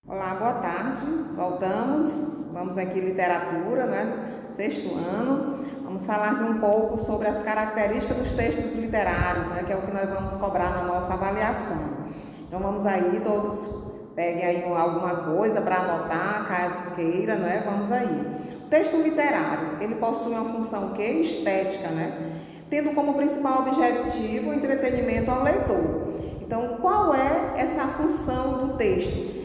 Olá, boa tarde. Vamos aqui literatura, né? Sexto ano. Vamos falar aqui um pouco sobre as características dos textos literários, né? Que é o que nós vamos cobrar na nossa avaliação. Então vamos aí, todos peguem aí alguma coisa para anotar, caso queira, né? Vamos aí. O texto literário, ele possui uma função o quê? Estética, né? Tendo como principal objetivo o entretenimento ao leitor. Então, qual é essa função do texto?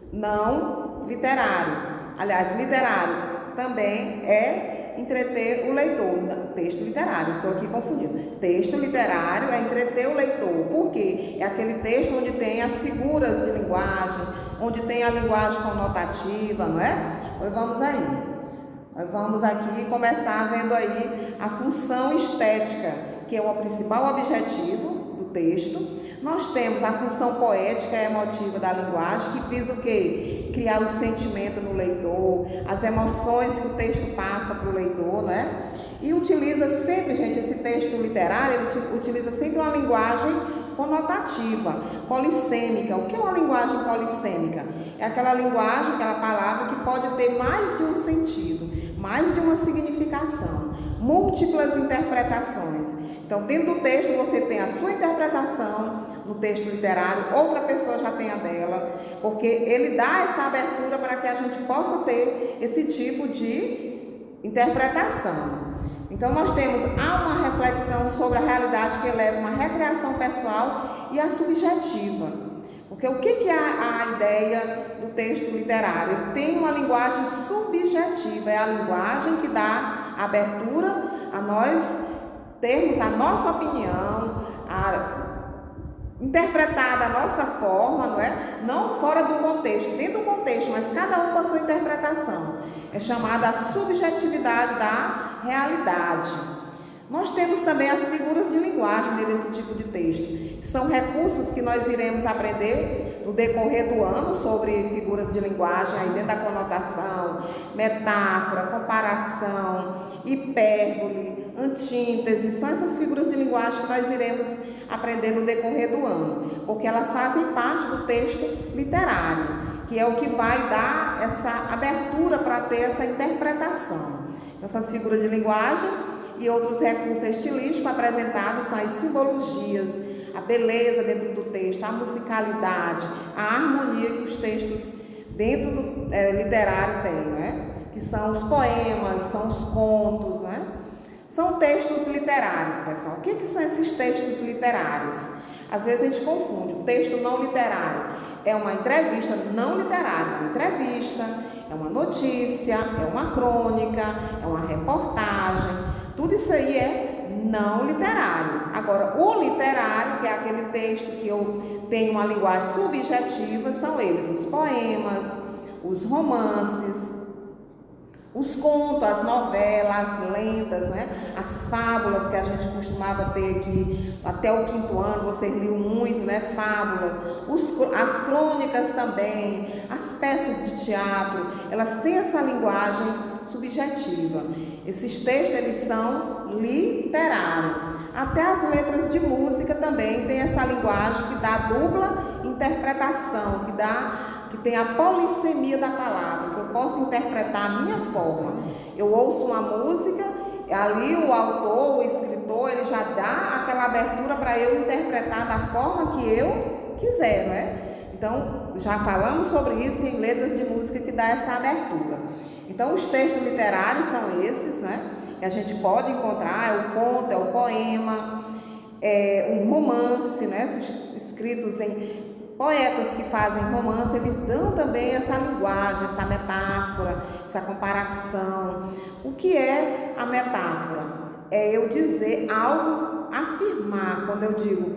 Não literário. Aliás, literário também é entreter o leitor. Texto literário, estou aqui confundindo. Texto literário é entreter o leitor. Por quê? É aquele texto onde tem as figuras de linguagem, onde tem a linguagem conotativa, não é? Pois vamos aí. Nós vamos aqui começar vendo aí a função estética, que é o principal objetivo do texto. Nós temos a função poética e emotiva da linguagem, que visa o quê? Criar o sentimento no leitor, as emoções que o texto passa para o leitor, né? E utiliza sempre, gente, esse texto literário, ele utiliza sempre uma linguagem conotativa, polissêmica. O que é uma linguagem polissêmica? É aquela linguagem, aquela palavra que pode ter mais de um sentido, mais de uma significação, múltiplas interpretações. Então, dentro do texto você tem a sua interpretação, no texto literário, outra pessoa já tem a dela, porque ele dá essa abertura para que a gente possa ter esse tipo de interpretação. Então, nós temos uma reflexão sobre a realidade que eleva uma recreação pessoal e a subjetiva. Porque o que é a ideia do texto literário? Ele tem uma linguagem subjetiva, é a linguagem que dá abertura a nós termos a nossa opinião, interpretar da nossa forma, não é? Não fora do contexto, dentro do contexto, mas cada um com a sua interpretação. É chamada a subjetividade da realidade. Nós temos também as figuras de linguagem nesse tipo de texto, que são recursos que nós iremos aprender no decorrer do ano sobre figuras de linguagem, aí dentro da conotação, metáfora, comparação, hipérbole, antíntese. São essas figuras de linguagem que nós iremos aprender no decorrer do ano, porque elas fazem parte do texto literário, que é o que vai dar essa abertura para ter essa interpretação. Essas figuras de linguagem e outros recursos estilísticos apresentados são as simbologias, a beleza dentro do texto, a musicalidade, a harmonia que os textos dentro do literário têm, né? Que são os poemas, são os contos, né? São textos literários, pessoal. O que são esses textos literários? Às vezes a gente confunde. O texto não literário é uma entrevista não literária, uma entrevista, é uma notícia, é uma crônica, é uma reportagem. Tudo isso aí é não literário. Agora, o literário, que é aquele texto que eu tenho uma linguagem subjetiva, são eles, os poemas, os romances, os contos, as novelas, as lendas, né? As fábulas que a gente costumava ter aqui até o 5º ano, vocês liam muito, né? Fábulas, as crônicas também, as peças de teatro, elas têm essa linguagem subjetiva. Esses textos, eles são literários. Até as letras de música também têm essa linguagem que dá dupla interpretação, que tem a polissemia da palavra, que eu posso interpretar a minha forma. Eu ouço uma música, ali o autor, o escritor, ele já dá aquela abertura para eu interpretar da forma que eu quiser, né? Então, já falamos sobre isso em letras de música que dá essa abertura. Então, os textos literários são esses, né? Que a gente pode encontrar, é o conto, é o poema, é um romance, né? Escritos em poetas que fazem romance, eles dão também essa linguagem, essa metáfora, essa comparação. O que é a metáfora? É eu dizer algo, afirmar. Quando eu digo,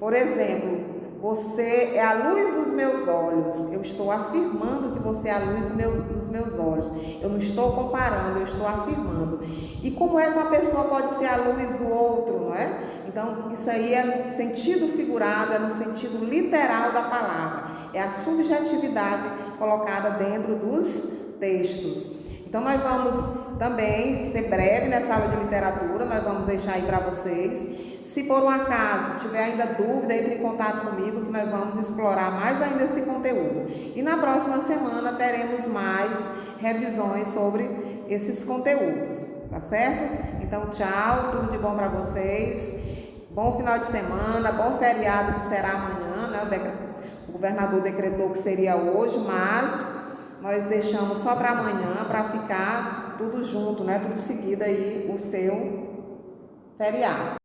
por exemplo, você é a luz dos meus olhos, eu estou afirmando que você é a luz dos meus olhos. Eu não estou comparando, eu estou afirmando. E como é que uma pessoa pode ser a luz do outro, não é? Então, isso aí é no sentido figurado, é no sentido literal da palavra. É a subjetividade colocada dentro dos textos. Então, nós vamos também ser breve nessa aula de literatura, nós vamos deixar aí para vocês Se por um acaso tiver ainda dúvida, entre em contato comigo que nós vamos explorar mais ainda esse conteúdo. E na próxima semana teremos mais revisões sobre esses conteúdos, tá certo? Então, tchau, tudo de bom para vocês. Bom final de semana, bom feriado que será amanhã, né? O governador decretou que seria hoje, mas nós deixamos só para amanhã para ficar tudo junto, né? Tudo seguido aí o seu feriado.